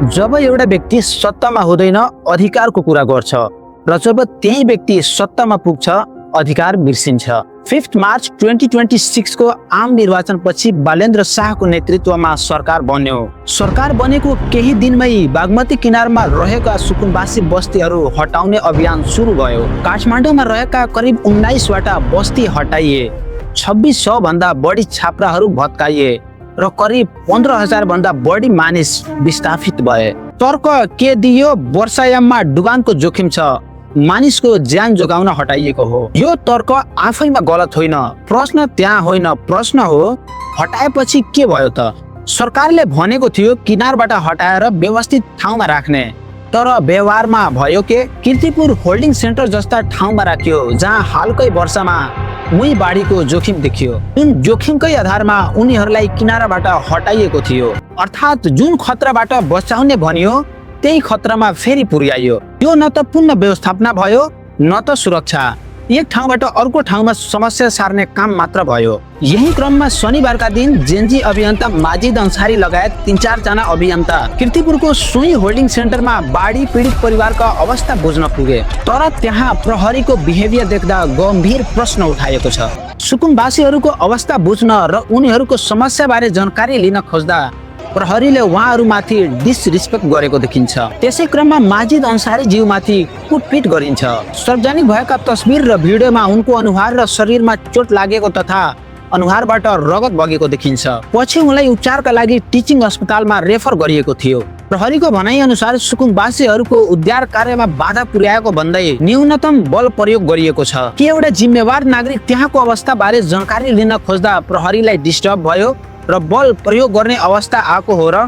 जब एउटा व्यक्ति सत्तामा हुँदैन अधिकारको कुरा गर्छ र जब त्यही व्यक्ति सत्तामा पुग्छ अधिकार बिर्सिन्छ। 5 मार्च 2026 को आम निर्वाचनपछि बालेन्द्र शाहको नेतृत्वमा सरकार बन्यो। सरकार बनेको केही दिनमै बागमती किनारमा रहेका सुकुम्बासी बस्तीहरू हटाउने अभियान सुरु भयो। काठमाडौँमा रहेका करिब 19 वटा बस्ती हटाइए, 2600 भन्दा बढी छाप्राहरू भत्काइए र करिब 15,000 भन्दा बढी मानिस विस्थापित भए। तर्क के दियो? वर्षायाममा डुबानको जोखिम छ, मानिसको ज्यान जोगाउन हटाइएको हो। यो तर्क आफैमा गलत होइन। प्रश्न त्यहाँ होइन, प्रश्न हो हटाएपछि के भयो त? सरकारले भनेको थियो किनारबाट हटाएर व्यवस्थित ठाउँमा राख्ने, तर व्यवहारमा भयो के? कीर्तिपुर होल्डिङ सेन्टर जस्ता ठाउँमा राखियो जहाँ हालकै वर्षमा मुई बाढीको जोखिम देखियो। जुन जोखिमकै आधारमा उनीहरूलाई किनाराबाट हटाइएको थियो, अर्थात् जुन खतराबाट बचाउने भनियो त्यही खतरामा फेरि पुर्याइयो। यो न त पुनः व्यवस्थापना भयो न त सुरक्षा। एक ठाउँबाट अर्को ठाउँमा समस्या सार्ने काम मात्र भयो। यही क्रममा शनिबारका दिन जेएनजी अभियन्ता माजिद अन्सारी लगायत 3-4 जना अभियन्ता कीर्तिपुरको सोही होल्डिङ सेन्टरमा बाढी पीडित परिवारका अवस्था बुझ्न पुगे। तर त्यहाँ प्रहरीको बिहेभियर देख्दा गम्भीर प्रश्न उठाएको छ। सुकुम्बासीहरूको अवस्था बुझ्न र उनीहरूको समस्याबारे जानकारी लिन खोज्दा प्रहरीले उहाँहरूमाथि डिसरिस्पेक्ट गरेको देखिन्छ। त्यसै क्रममा माजिद अन्सारी ज्यूमाथि कुटपिट गरिन्छ। सार्वजनिक भएका तस्बिर र भिडियोमा उनको अनुहार र शरीरमा चोट लागेको तथा अनुहारबाट रगत बगेको देखिन्छ। पछि उनलाई उपचारका लागि टिचिङ अस्पतालमा रेफर गरिएको थियो। प्रहरीको भनाइ अनुसार सुकुम्बासीहरूको उद्धार कार्यमा बाधा पुर्याएको भन्दै न्यूनतम बल प्रयोग गरिएको छ। के एउटा जिम्मेवार नागरिक त्यहाँको अवस्था बारे जानकारी लिन खोज्दा प्रहरीलाई डिस्टर्ब भयो र बल प्रयोग गर्ने अवस्था आएको हो र?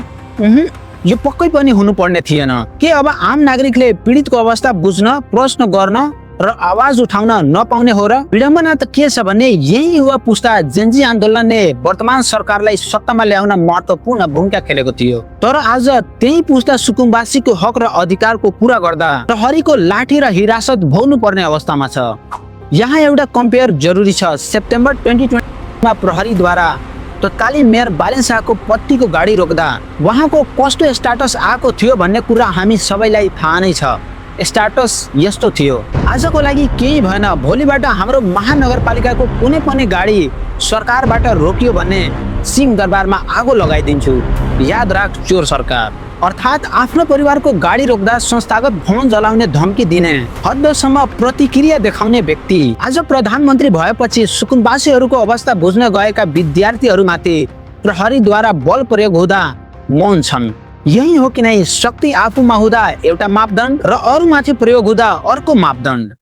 यो पक्कै पनि हुनुपर्ने थिएन। के अब आम नागरिकले पीडितको अवस्था बुझ्न, प्रश्न गर्न र आवाज उठाउन नपाउने हो र? विडम्बना त के छ भने यही युवा पुस्ता जेएनजी आन्दोलनले वर्तमान सरकारलाई सत्तामा ल्याउन महत्त्वपूर्ण भूमिका खेलेको थियो। तर आज त्यही पुस्ता सुकुम्बासीको हक र अधिकारको कुरा गर्दा प्रहरीको लाठी र हिरासत भोग्नु पर्ने अवस्थामा छ। यहाँ एउटा कम्पेयर जरुरी छ। सेप्टेम्बर 2020 मा प्रहरीद्वारा तत्कालीन मेयर बालेन्द्र शाहको पत्नीको गाडी रोक्दा उहाँको कस्तो स्ट्याटस आएको थियो भन्ने कुरा हामी सबैलाई थाहा नै छ। स्ट्याटस यस्तो थियो, आजको लागि केही भएन, भोलिबाट हाम्रो महानगरपालिकाको कुनै पनि गाडी सरकारबाट रोकियो भने सिंहदरबारमा आगो लगाइदिन्छु। याद राख चोर सरकार। अर्थात् आफ्नो परिवारको गाडी रोक्दा संस्थागत भवन जलाउने धम्की दिने हदसम्म प्रतिक्रिया देखाउने व्यक्ति आज प्रधानमन्त्री भएपछि सुकुम्बासीहरूको अवस्था बुझ्न गएका विद्यार्थीहरूमाथि प्रहरीद्वारा बल प्रयोग हुँदा मौन छन्। यही हो कि नै शक्ति आफूमा हुँदा एउटा मापदण्ड र अरूमाथि प्रयोग हुँदा अर्को मापदण्ड।